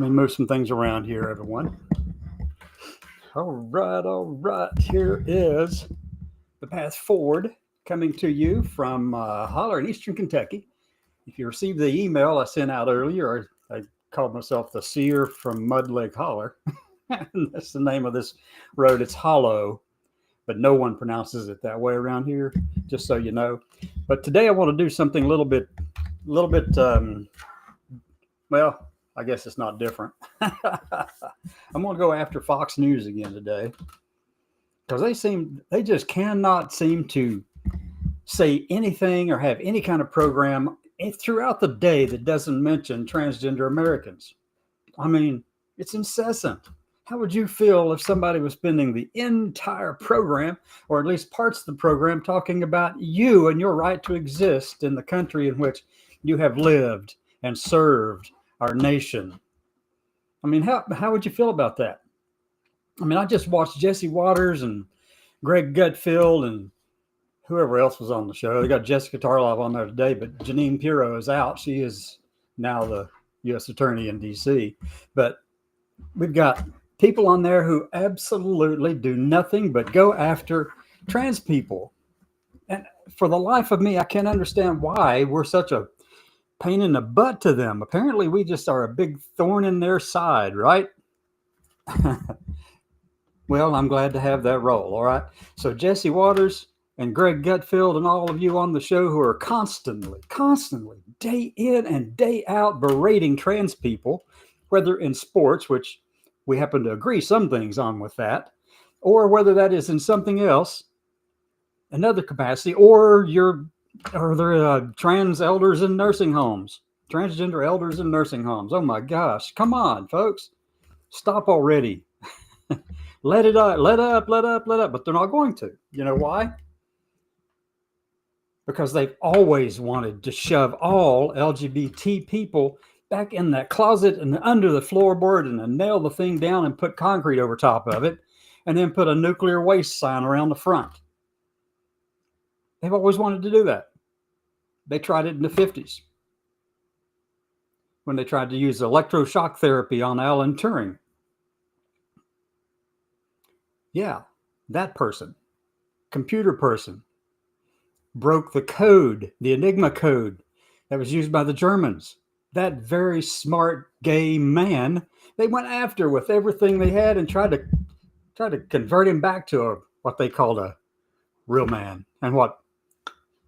Let me move some things around here, everyone. All right. Here is the path forward coming to you from Holler in Eastern Kentucky. If you received the email I sent out earlier, I called myself the seer from Mud Lake Holler. That's the name of this road. It's hollow, but no one pronounces it that way around here, just so you know. But today I want to do something a little bit, well, I guess it's not different. I'm going to go after Fox News again today because they just cannot seem to say anything or have any kind of program throughout the day that doesn't mention transgender Americans. I mean, it's incessant. How would you feel if somebody was spending the entire program, or at least parts of the program, talking about you and your right to exist in the country in which you have lived and served our nation? I mean, how would you feel about that? I mean, I just watched Jesse Waters and Greg Gutfeld and whoever else was on the show. They got Jessica Tarlov on there today, but Janine Pirro is out. She is now the U.S. Attorney in D.C. But we've got people on there who absolutely do nothing but go after trans people. And for the life of me, I can't understand why we're such a pain in the butt to them. Apparently, we just are a big thorn in their side, right? Well, I'm glad to have that role, all right? So Jesse Waters and Greg Gutfeld and all of you on the show who are constantly, day in and day out berating trans people, whether in sports, which we happen to agree some things on with that, or whether that is in something else, another capacity, or they're trans elders in nursing homes, transgender elders in nursing homes. Oh my gosh, come on, folks. Stop already. Let up. But they're not going to. You know why? Because they've always wanted to shove all LGBT people back in that closet and under the floorboard and then nail the thing down and put concrete over top of it and then put a nuclear waste sign around the front. They've always wanted to do that. They tried it in the 50s when they tried to use electroshock therapy on Alan Turing. Yeah, that person, computer person, broke the code, the Enigma code that was used by the Germans. That very smart gay man, they went after with everything they had and tried to convert him back to what they called a real man, and what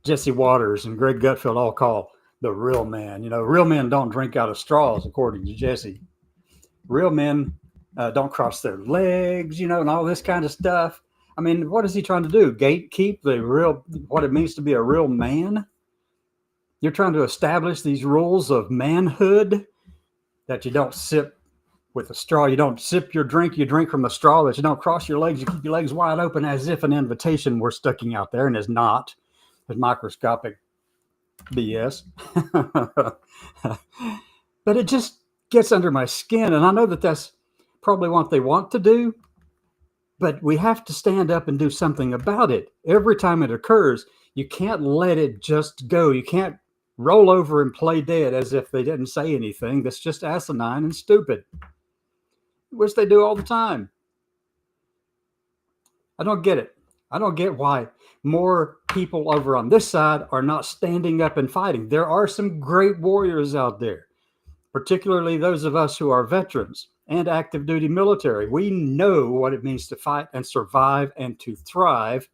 Jesse Waters and Greg Gutfeld all call the real man. You know, real men don't drink out of straws, according to Jesse. Real men don't cross their legs, you know, and all this kind of stuff. I mean, what is he trying to do? Gatekeep what it means to be a real man? You're trying to establish these rules of manhood, that you don't sip with a straw. You don't sip your drink. You drink from the straw, that you don't cross your legs. You keep your legs wide open as if an invitation were sticking out there, and is not. It's microscopic BS. But it just gets under my skin. And I know that that's probably what they want to do, but we have to stand up and do something about it. Every time it occurs, you can't let it just go. You can't roll over and play dead as if they didn't say anything. That's just asinine and stupid, which they do all the time. I don't get it. I don't get why more people over on this side are not standing up and fighting. There are some great warriors out there, particularly those of us who are veterans and active duty military. We know what it means to fight and survive and to thrive.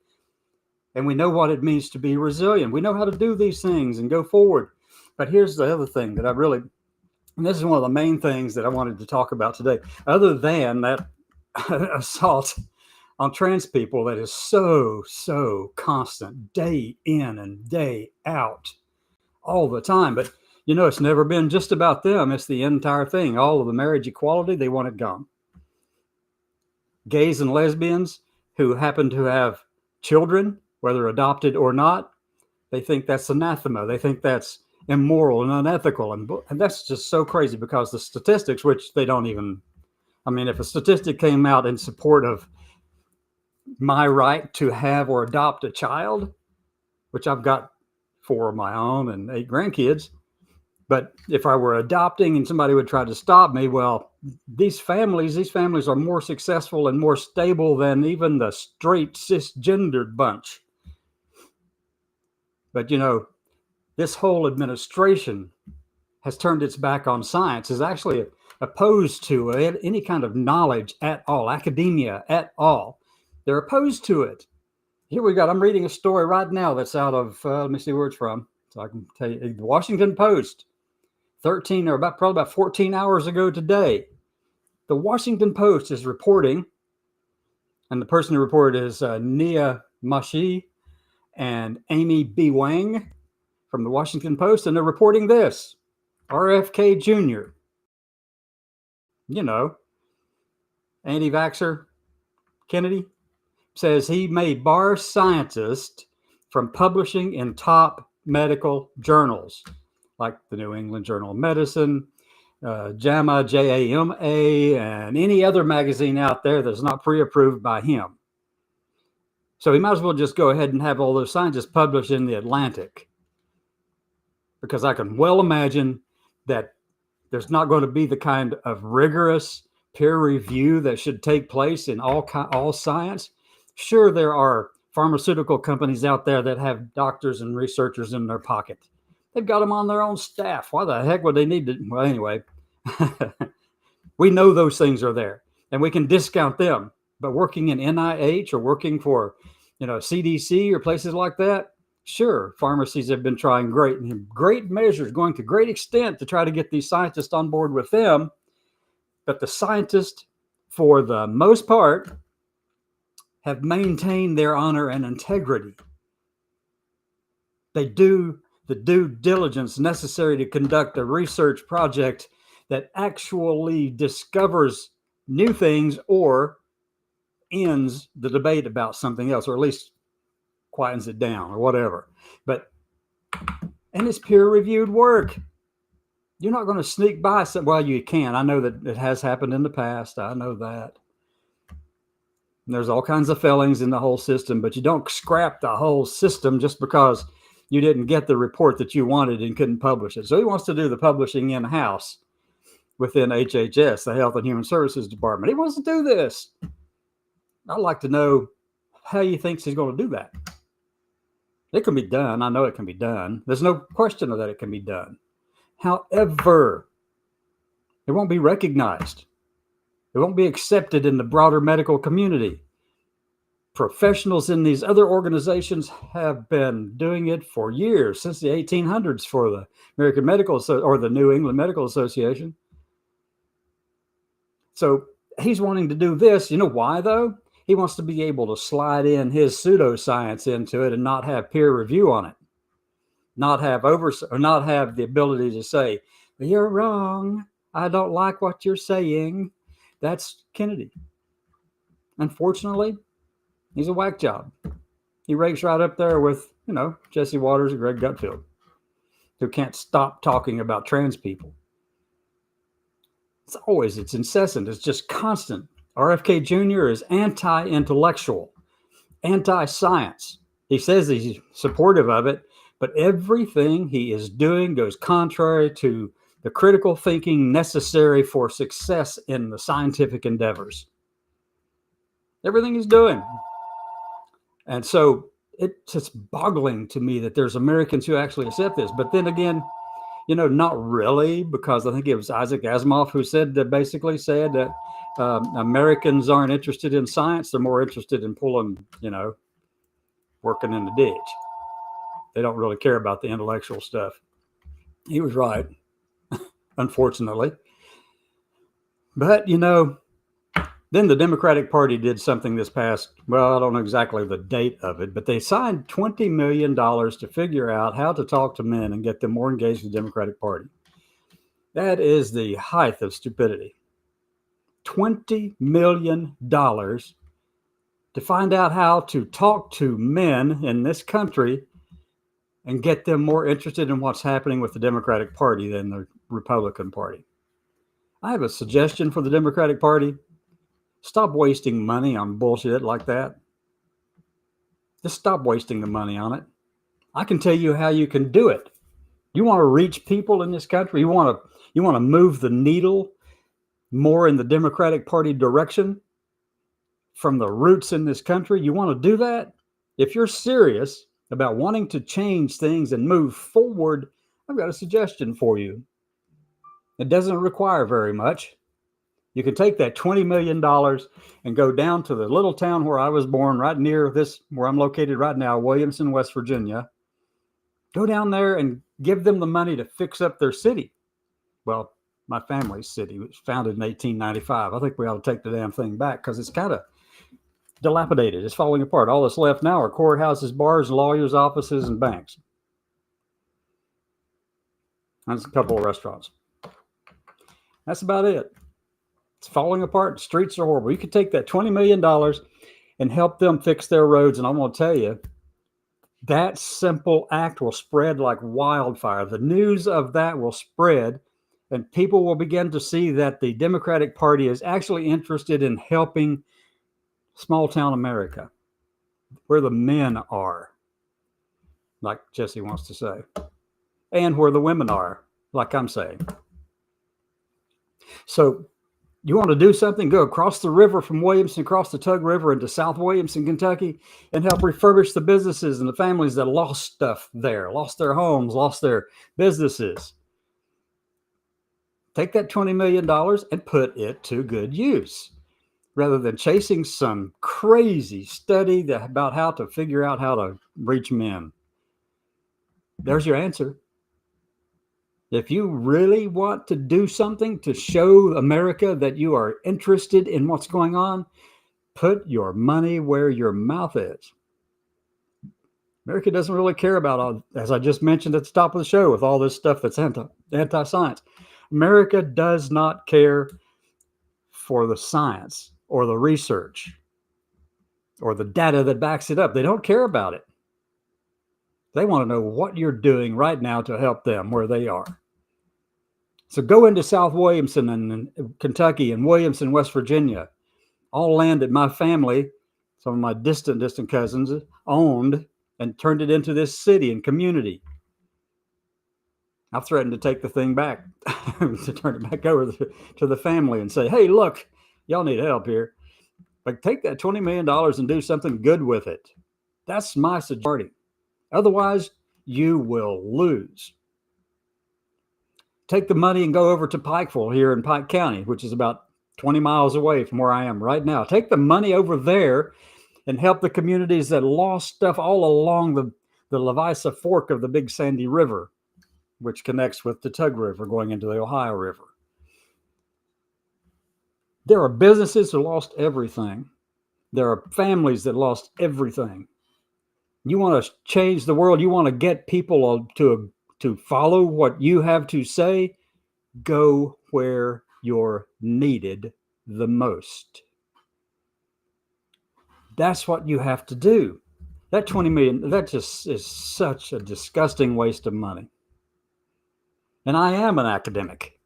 And we know what it means to be resilient. We know how to do these things and go forward. But here's the other thing that and this is one of the main things that I wanted to talk about today, other than that assault on trans people that is so constant, day in and day out, all the time. But, you know, it's never been just about them. It's the entire thing. All of the marriage equality, they want it gone. Gays and lesbians who happen to have children, whether adopted or not, they think that's anathema. They think that's immoral and unethical. And that's just so crazy, because the statistics, which they don't even, I mean, if a statistic came out in support of my right to have or adopt a child, which I've got 4 of my own and 8 grandkids, but if I were adopting and somebody would try to stop me, well, these families are more successful and more stable than even the straight cisgendered bunch. But this whole administration has turned its back on science, is actually opposed to it, any kind of knowledge at all, academia at all. They're opposed to it. Here we got, I'm reading a story right now that's out of, let me see where it's from, so I can tell you, the Washington Post, probably about 14 hours ago today. The Washington Post is reporting, and the person who reported is Nia Mashi and Amy B. Wang from the Washington Post, and they're reporting this. RFK Jr., anti-vaxxer Kennedy, says he may bar scientists from publishing in top medical journals like the New England Journal of Medicine, JAMA, JAMA, and any other magazine out there that's not pre-approved by him. So he might as well just go ahead and have all those scientists published in the Atlantic, because I can well imagine that there's not going to be the kind of rigorous peer review that should take place in all science. Sure, there are pharmaceutical companies out there that have doctors and researchers in their pocket. They've got them on their own staff. Why the heck would they need to? Well, anyway, we know those things are there, and we can discount them. But working in NIH or working for, CDC or places like that, sure, pharmacies have been trying great measures, going to great extent to try to get these scientists on board with them. But the scientists, for the most part, have maintained their honor and integrity. They do the due diligence necessary to conduct a research project that actually discovers new things or ends the debate about something else, or at least quietens it down or whatever. And it's peer-reviewed work. You're not going to sneak by some, well, you can. I know that it has happened in the past. I know that. And there's all kinds of failings in the whole system, but you don't scrap the whole system just because you didn't get the report that you wanted and couldn't publish it. So he wants to do the publishing in-house within HHS, the Health and Human Services Department. He wants to do this. I'd like to know how he thinks he's going to do that. It can be done. I know it can be done. There's no question of that it can be done. However, it won't be recognized. It won't be accepted in the broader medical community. Professionals in these other organizations have been doing it for years, since the 1800s, for the American Medical or the New England Medical Association. So he's wanting to do this. You know why, though? He wants to be able to slide in his pseudoscience into it and not have peer review on it, not have oversight, or not have the ability to say, "You're wrong. I don't like what you're saying." That's Kennedy. Unfortunately, he's a whack job. He ranks right up there with, Jesse Waters and Greg Gutfield, who can't stop talking about trans people. It's incessant. It's just constant. RFK Jr. is anti-intellectual, anti-science. He says he's supportive of it, but everything he is doing goes contrary to the critical thinking necessary for success in the scientific endeavors. Everything he's doing. And so it's just boggling to me that there's Americans who actually accept this. But then again, not really, because I think it was Isaac Asimov who basically said that Americans aren't interested in science. They're more interested in pulling, working in the ditch. They don't really care about the intellectual stuff. He was right, unfortunately. But, then the Democratic Party did something this past, well, I don't know exactly the date of it, but they signed $20 million to figure out how to talk to men and get them more engaged with the Democratic Party. That is the height of stupidity. $20 million to find out how to talk to men in this country and get them more interested in what's happening with the Democratic Party than the Republican Party. I have a suggestion for the Democratic Party. Stop wasting money on bullshit like that. Just stop wasting the money on it. I can tell you how you can do it. You want to reach people in this country? You want to move the needle more in the Democratic Party direction from the roots in this country, you want to do that? If you're serious about wanting to change things and move forward, I've got a suggestion for you. It doesn't require very much. You can take that $20 million and go down to the little town where I was born, right near this, where I'm located right now, Williamson, West Virginia. Go down there and give them the money to fix up their city. Well, my family's city was founded in 1895. I think we ought to take the damn thing back because it's kind of dilapidated. It's falling apart. All that's left now are courthouses, bars, lawyers' offices, and banks. There's a couple of restaurants. That's about it. It's falling apart. The streets are horrible. You could take that $20 million and help them fix their roads. And I'm going to tell you, that simple act will spread like wildfire. The news of that will spread, and people will begin to see that the Democratic Party is actually interested in helping small town America, where the men are, like Jesse wants to say, and where the women are, like I'm saying. So you want to do something, go across the river from Williamson, across the Tug River into South Williamson, Kentucky, and help refurbish the businesses and the families that lost stuff there, lost their homes, lost their businesses. Take that $20 million and put it to good use, rather than chasing some crazy study about how to figure out how to reach men. There's your answer. If you really want to do something to show America that you are interested in what's going on, put your money where your mouth is. America doesn't really care about, all, as I just mentioned at the top of the show, with all this stuff that's anti-science. America does not care for the science or the research or the data that backs it up. They don't care about it. They want to know what you're doing right now to help them where they are. So go into South Williamson and Kentucky and Williamson, West Virginia, all land that my family, some of my distant cousins, owned and turned it into this city and community. I've threatened to take the thing back, to turn it back over to the family and say, hey, look, y'all need help here. Like, take that $20 million and do something good with it. That's my suggestion. Otherwise, you will lose. Take the money and go over to Pikeville here in Pike County, which is about 20 miles away from where I am right now. Take the money over there and help the communities that lost stuff all along the Levisa Fork of the Big Sandy River, which connects with the Tug River going into the Ohio River. There are businesses that lost everything. There are families that lost everything. You want to change the world. You want to get people to follow what you have to say. Go where you're needed the most. That's what you have to do. That $20 million, that just is such a disgusting waste of money. And I am an academic.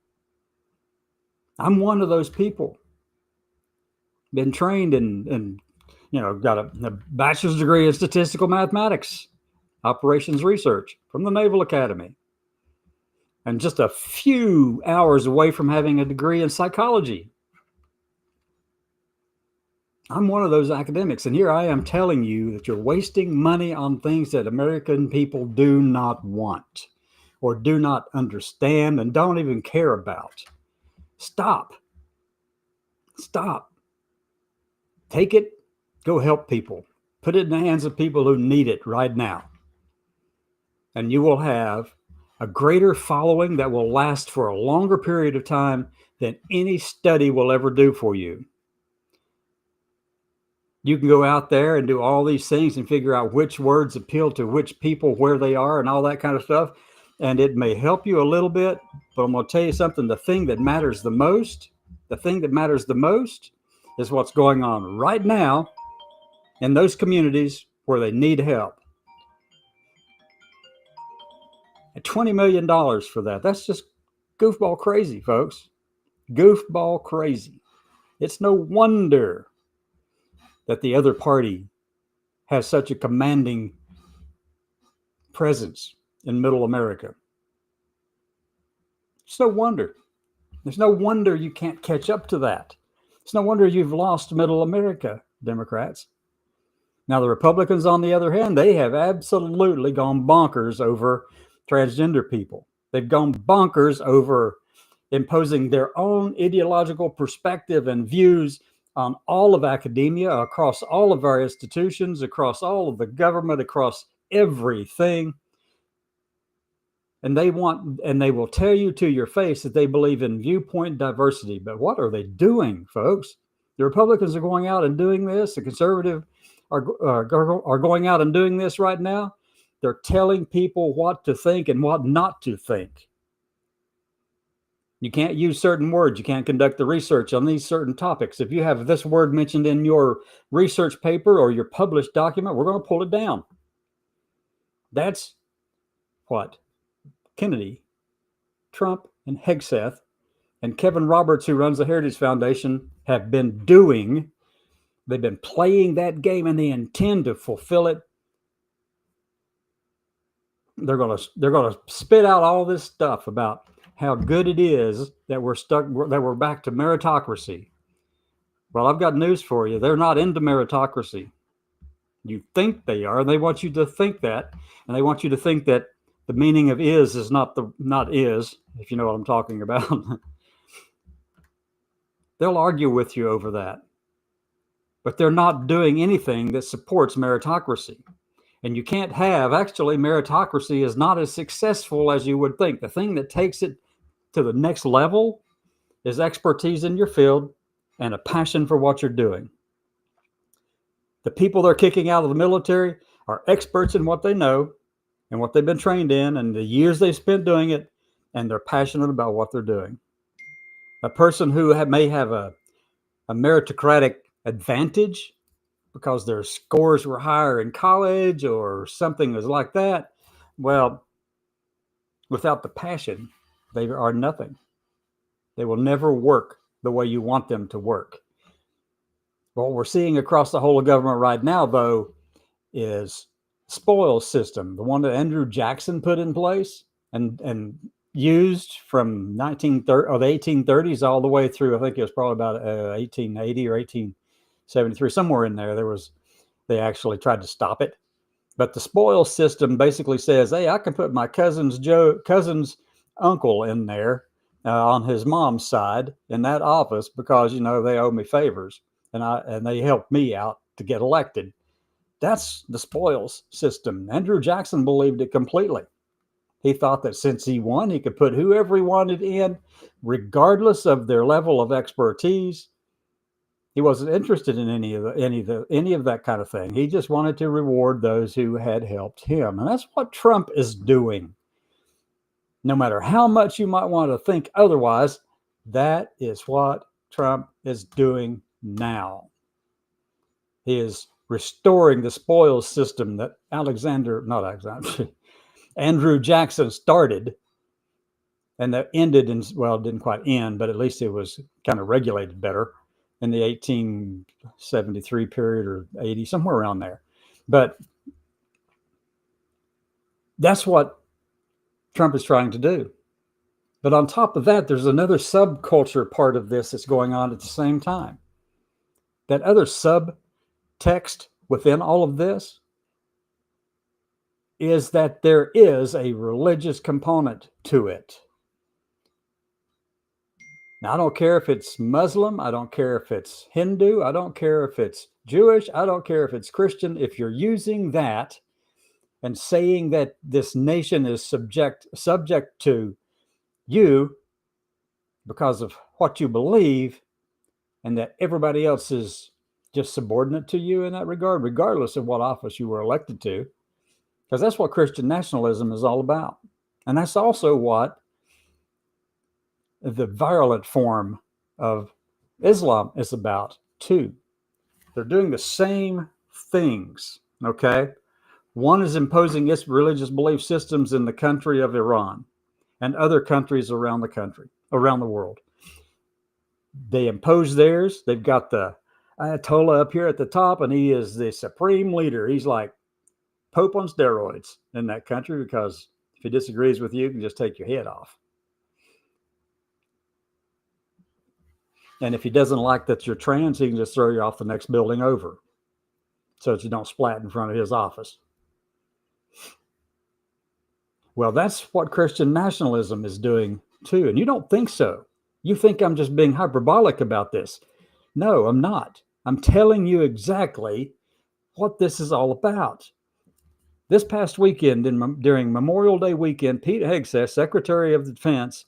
I'm one of those people. Been trained in got a bachelor's degree in statistical mathematics, operations research from the Naval Academy, and just a few hours away from having a degree in psychology. I'm one of those academics, and here I am telling you that you're wasting money on things that American people do not want or do not understand and don't even care about. Stop. Take it, go help people. Put it in the hands of people who need it right now. And you will have a greater following that will last for a longer period of time than any study will ever do for you. You can go out there and do all these things and figure out which words appeal to which people, where they are, and all that kind of stuff. And it may help you a little bit, but I'm going to tell you something. The thing that matters the most is what's going on right now in those communities where they need help. And $20 million for that. That's just goofball crazy, folks. Goofball crazy. It's no wonder that the other party has such a commanding presence in middle America. It's no wonder. There's no wonder you can't catch up to that. It's no wonder you've lost middle America, Democrats. Now, the Republicans, on the other hand, they have absolutely gone bonkers over transgender people. They've gone bonkers over imposing their own ideological perspective and views on all of academia, across all of our institutions, across all of the government, across everything. And they will tell you to your face that they believe in viewpoint diversity. But what are they doing, folks? The Republicans are going out and doing this. The conservative are going out and doing this right now. They're telling people what to think and what not to think. You can't use certain words. You can't conduct the research on these certain topics. If you have this word mentioned in your research paper or your published document, we're going to pull it down. That's what Kennedy, Trump, and Hegseth, and Kevin Roberts, who runs the Heritage Foundation, have been doing. They've been playing that game, and they intend to fulfill it. They're going to spit out all this stuff about how good it is that we're back to meritocracy. Well, I've got news for you. They're not into meritocracy. You think they are. They want you to think that, and they want you to think that the meaning of is not is, if you know what I'm talking about. They'll argue with you over that. But they're not doing anything that supports meritocracy. And you can't actually, meritocracy is not as successful as you would think. The thing that takes it to the next level is expertise in your field and a passion for what you're doing. The people they're kicking out of the military are experts in what they know and what they've been trained in and the years they've spent doing it, and they're passionate about what they're doing. A person who may have a meritocratic advantage because their scores were higher in college or something was like that, well, without the passion, they are nothing. They will never work the way you want them to work. What we're seeing across the whole of government right now, though, is spoils system, the one that Andrew Jackson put in place and used from the 1830s all the way through, I think it was probably about 1880 or 1873, somewhere in there. They actually tried to stop it. But the spoils system basically says, hey, I can put my cousin's uncle in there on his mom's side in that office because, they owe me favors and they helped me out to get elected. That's the spoils system. Andrew Jackson believed it completely. He thought that since he won, he could put whoever he wanted in, regardless of their level of expertise. He wasn't interested in any of that kind of thing. He just wanted to reward those who had helped him. And that's what Trump is doing. No matter how much you might want to think otherwise, that is what Trump is doing now. He is restoring the spoils system that Andrew Jackson started, and that ended it didn't quite end, but at least it was kind of regulated better in the 1873 period or 80, somewhere around there. But that's what Trump is trying to do. But on top of that, there's another subculture part of this that's going on at the same time. That other subtext within all of this is that there is a religious component to it. Now, I don't care if it's Muslim. I don't care if it's Hindu. I don't care if it's Jewish. I don't care if it's Christian. If you're using that and saying that this nation is subject to you because of what you believe and that everybody else is just subordinate to you in that regard, regardless of what office you were elected to, because that's what Christian nationalism is all about. And that's also what the virulent form of Islam is about too. They're doing the same things, okay? One is imposing its religious belief systems in the country of Iran and other countries around the world. They impose theirs. They've got the Ayatollah up here at the top, and he is the supreme leader. He's like Pope on steroids in that country, because if he disagrees with you, he can just take your head off. And if he doesn't like that you're trans, he can just throw you off the next building over so that you don't splat in front of his office. Well, that's what Christian nationalism is doing too. And you don't think so. You think I'm just being hyperbolic about this. No, I'm not. I'm telling you exactly what this is all about. This past weekend, during Memorial Day weekend, Pete Hegseth, Secretary of Defense,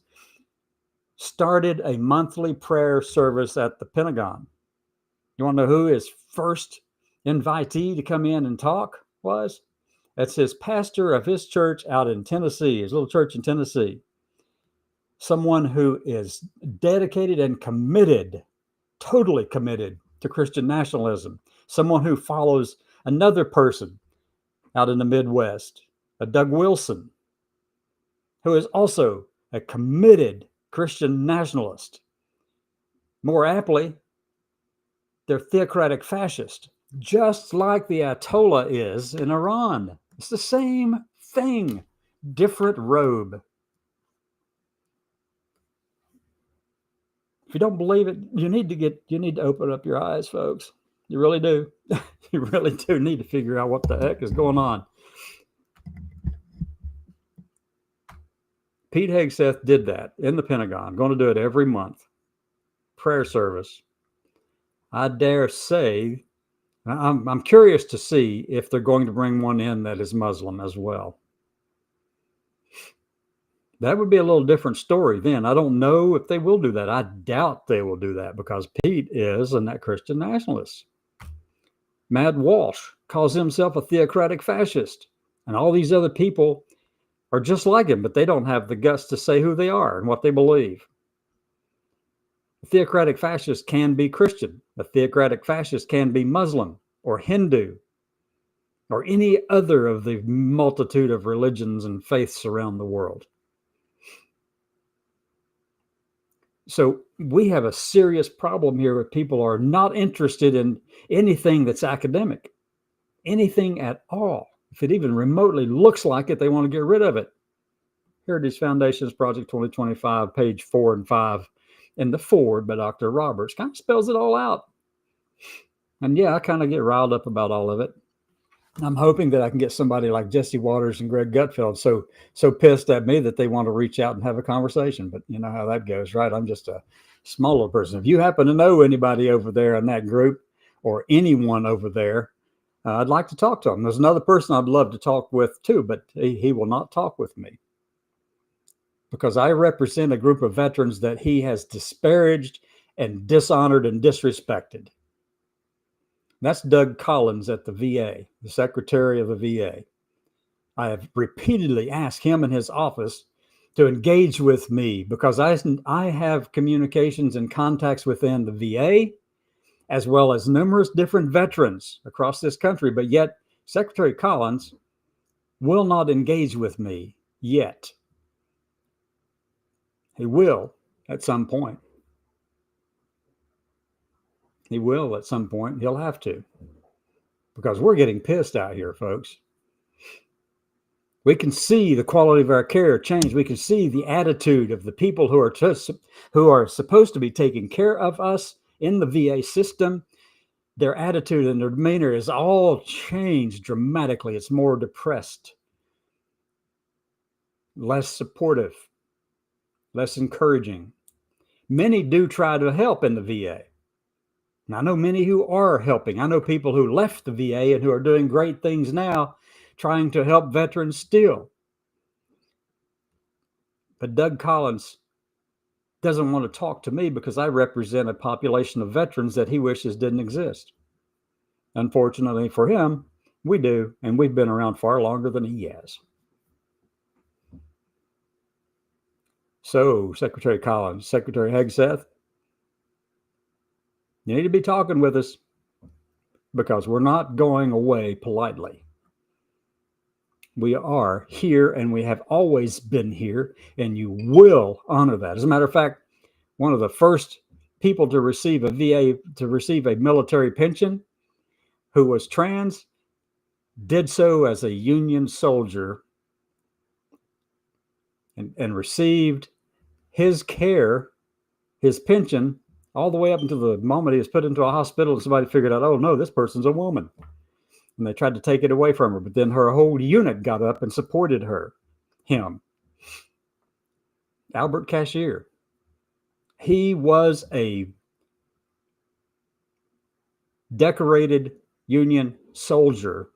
started a monthly prayer service at the Pentagon. You want to know who his first invitee to come in and talk was? That's his pastor of his church out in Tennessee, his little church in Tennessee. Someone who is dedicated and committed, totally committed to Christian nationalism. Someone who follows another person out in the Midwest, a Doug Wilson, who is also a committed Christian nationalist. More aptly, they're theocratic fascist, just like the Ayatollah is in Iran. It's the same thing, different robe. If you don't believe it, you need to open up your eyes, folks. You really do. You really do need to figure out what the heck is going on. Pete Hegseth did that in the Pentagon, going to do it every month. Prayer service. I dare say, I'm curious to see if they're going to bring one in that is Muslim as well. That would be a little different story then. I don't know if they will do that. I doubt they will do that because Pete is a Christian nationalist. Mad Walsh calls himself a theocratic fascist. And all these other people are just like him, but they don't have the guts to say who they are and what they believe. A theocratic fascist can be Christian. A theocratic fascist can be Muslim or Hindu or any other of the multitude of religions and faiths around the world. So we have a serious problem here where people are not interested in anything that's academic, anything at all. If it even remotely looks like it, they want to get rid of it. Heritage Foundation's Project 2025, page 4 and 5, in the forward by Dr. Roberts, kind of spells it all out. And yeah, I kind of get riled up about all of it. I'm hoping that I can get somebody like Jesse Waters and Greg Gutfeld so pissed at me that they want to reach out and have a conversation. But you know how that goes, right? I'm just a smaller person. If you happen to know anybody over there in that group or anyone over there, I'd like to talk to them. There's another person I'd love to talk with too, but he will not talk with me because I represent a group of veterans that he has disparaged and dishonored and disrespected. That's Doug Collins at the VA, the Secretary of the VA. I have repeatedly asked him and his office to engage with me because I have communications and contacts within the VA, as well as numerous different veterans across this country. But yet, Secretary Collins will not engage with me yet. He will at some point. He will at some point. He'll have to. Because we're getting pissed out here, folks. We can see the quality of our care change. We can see the attitude of the people who are supposed to be taking care of us in the VA system. Their attitude and their demeanor is all changed dramatically. It's more depressed, less supportive, less encouraging. Many do try to help in the VA. And I know many who are helping. I know people who left the VA and who are doing great things now, trying to help veterans still. But Doug Collins doesn't want to talk to me because I represent a population of veterans that he wishes didn't exist. Unfortunately for him, we do, and we've been around far longer than he has. So, Secretary Collins, Secretary Hegseth, you need to be talking with us because we're not going away politely. We are here and we have always been here, and you will honor that. As a matter of fact, one of the first people to receive a military pension who was trans did so as a Union soldier and received his care, his pension, all the way up until the moment he was put into a hospital and somebody figured out, oh no, this person's a woman. And they tried to take it away from her, but then her whole unit got up and supported him. Albert Cashier. He was a decorated Union soldier,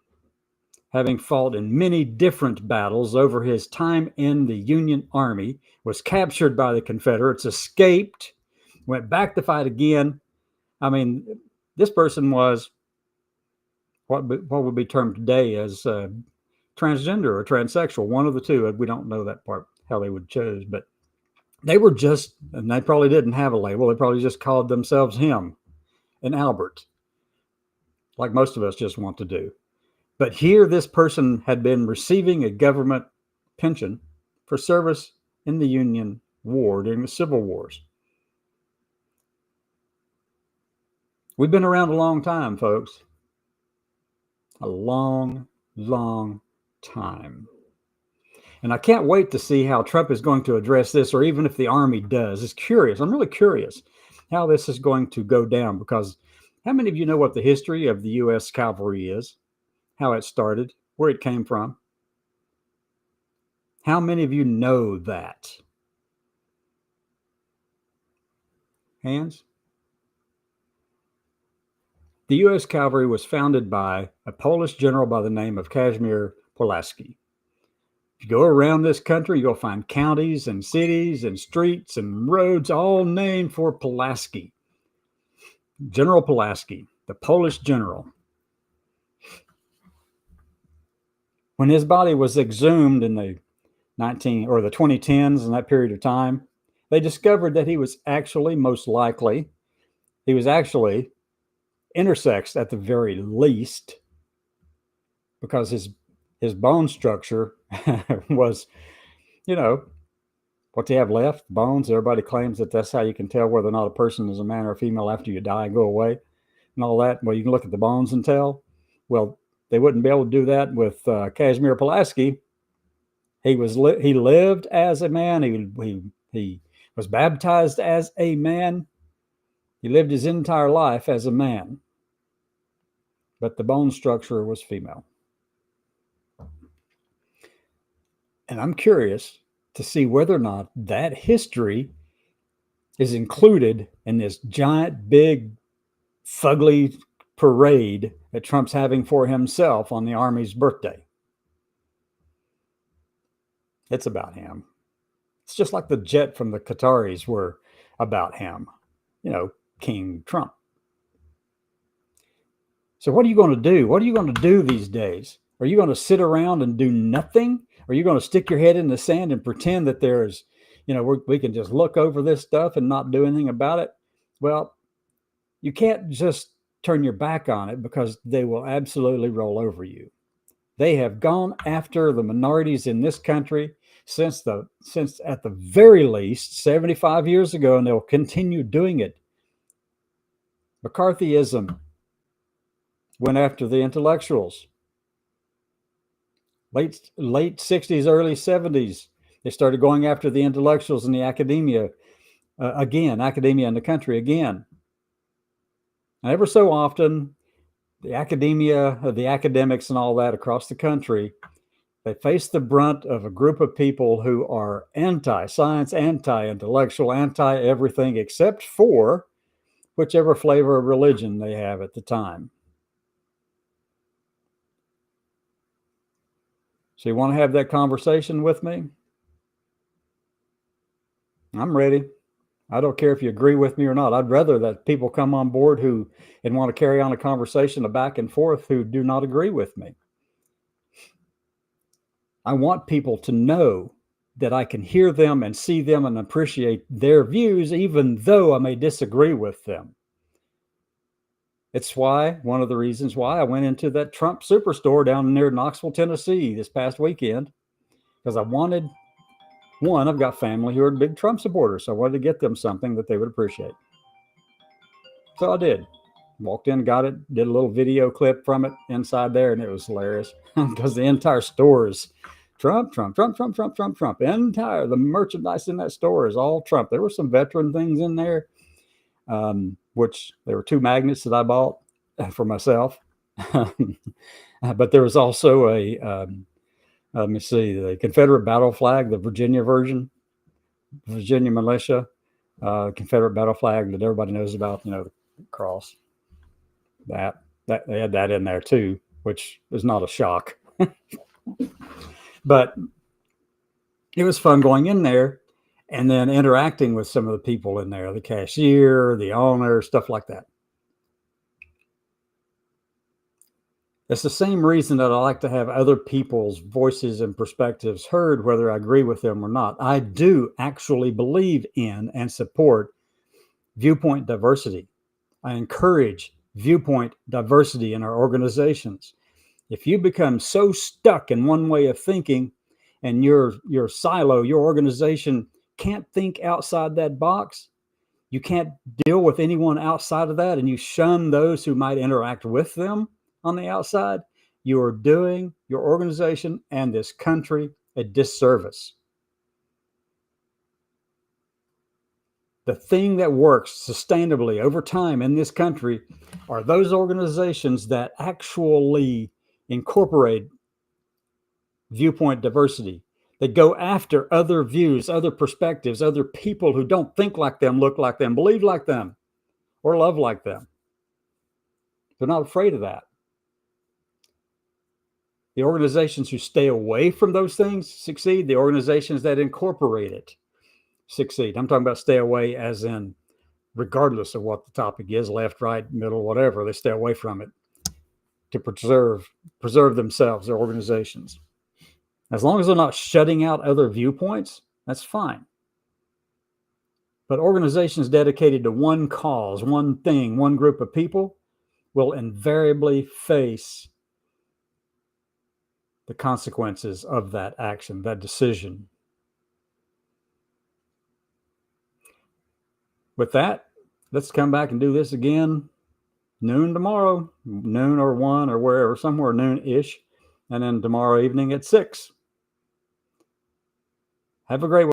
having fought in many different battles over his time in the Union Army, was captured by the Confederates, escaped, went back to fight again. I mean, this person was what would be termed today as transgender or transsexual, one of the two. We don't know that part, how they would choose, but they were just, and they probably didn't have a label. They probably just called themselves him and Albert, like most of us just want to do. But here, this person had been receiving a government pension for service in the Union War during the Civil Wars. We've been around a long time, folks. A long, long time. And I can't wait to see how Trump is going to address this, or even if the Army does. It's curious. I'm really curious how this is going to go down, because how many of you know what the history of the U.S. Cavalry is? How it started, where it came from? How many of you know that? Hands? The U.S. Cavalry was founded by a Polish general by the name of Kazimierz Pulaski. If you go around this country, you'll find counties and cities and streets and roads all named for Pulaski. General Pulaski, the Polish general. When his body was exhumed in the 2010s, in that period of time, they discovered that he was actually, most likely, intersex at the very least, because his bone structure was, what they have left, bones. Everybody claims that that's how you can tell whether or not a person is a man or a female after you die and go away and all that. Well, you can look at the bones and tell. Well, they wouldn't be able to do that with Kazimierz Pulaski. He lived as a man. He was baptized as a man. He lived his entire life as a man, but the bone structure was female. And I'm curious to see whether or not that history is included in this giant, big, fugly parade that Trump's having for himself on the Army's birthday. It's about him. It's just like the jet from the Qataris were about him, King Trump. So what are you going to do? What are you going to do these days? Are you going to sit around and do nothing? Are you going to stick your head in the sand and pretend that there's, we can just look over this stuff and not do anything about it? Well, you can't just turn your back on it, because they will absolutely roll over you. They have gone after the minorities in this country since at the very least 75 years ago, and they'll continue doing it. McCarthyism went after the intellectuals. Late 60s, early 70s, they started going after the intellectuals in the academia academia in the country again. And ever so often, the academics and all that across the country, they face the brunt of a group of people who are anti-science, anti-intellectual, anti-everything except for whichever flavor of religion they have at the time. So you want to have that conversation with me? I'm ready. I don't care if you agree with me or not. I'd rather that people come on board and want to carry on a conversation, a back and forth, who do not agree with me. I want people to know that I can hear them and see them and appreciate their views, even though I may disagree with them. It's one of the reasons why I went into that Trump superstore down near Knoxville, Tennessee this past weekend, because I wanted, I've got family who are big Trump supporters, so I wanted to get them something that they would appreciate. So I did. Walked in, got it, did a little video clip from it inside there, and it was hilarious because the entire store is Trump, Trump, Trump, Trump, Trump, Trump, Trump. The merchandise in that store is all Trump. There were some veteran things in there. which there were 2 magnets that I bought for myself. But there was also let me see, the Confederate battle flag, the Virginia version, Virginia militia, Confederate battle flag that everybody knows about, the cross. That they had that in there too, which is not a shock. But it was fun going in there and then interacting with some of the people in there, the cashier, the owner, stuff like that. It's the same reason that I like to have other people's voices and perspectives heard, whether I agree with them or not. I do actually believe in and support viewpoint diversity. I encourage viewpoint diversity in our organizations. If you become so stuck in one way of thinking and your silo, your organization can't think outside that box, you can't deal with anyone outside of that, and you shun those who might interact with them on the outside, you are doing your organization and this country a disservice. The thing that works sustainably over time in this country are those organizations that actually incorporate viewpoint diversity, that go after other views, other perspectives, other people who don't think like them, look like them, believe like them, or love like them. They're not afraid of that. The organizations who stay away from those things succeed. The organizations that incorporate it succeed. I'm talking about stay away as in regardless of what the topic is, left, right, middle, whatever, they stay away from it to preserve themselves, their organizations. As long as they're not shutting out other viewpoints, that's fine. But organizations dedicated to one cause, one thing, one group of people will invariably face the consequences of that action, that decision. With that, let's come back and do this again noon tomorrow, noon or 1 or wherever, somewhere noon-ish, and then tomorrow evening at 6. Have a great one.